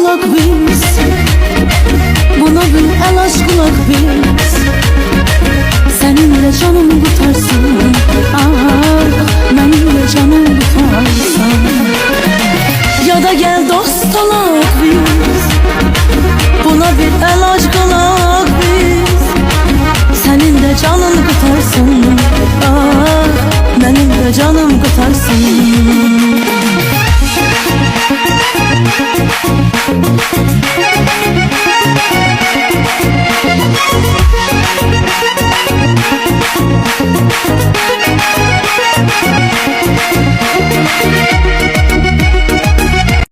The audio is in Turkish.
qalaq biz, bana bir el aç qılaq biz. Seninle canım qutarsın, ah, mənimlə canım qutarsın. Ya da gel dost olaq biz, buna bir el aç qılaq biz. Senin de canın qutarsın, ah, benim de canım qutarsın.